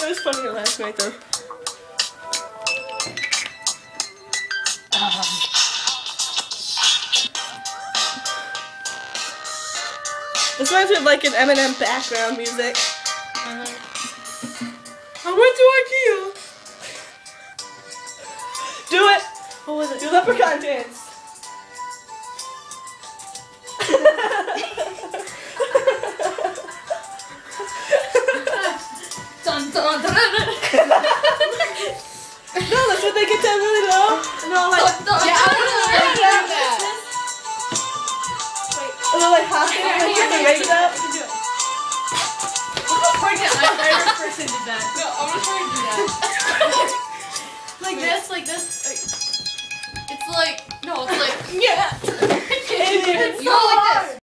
It was funnier last night though. This reminds me of like an Eminem background music. I went to IKEA. Do it. What was it? Do leprechaun dance. Dun, dun, dun, dun. No, that's when they get down really low and they're all like, Yeah, I want to learn to do that. and they're like hopping and they get the legs up. My favorite person did that. No, I'm gonna try to do that. Like this. Like, it's like, no, it's like, yeah. It's You go like this.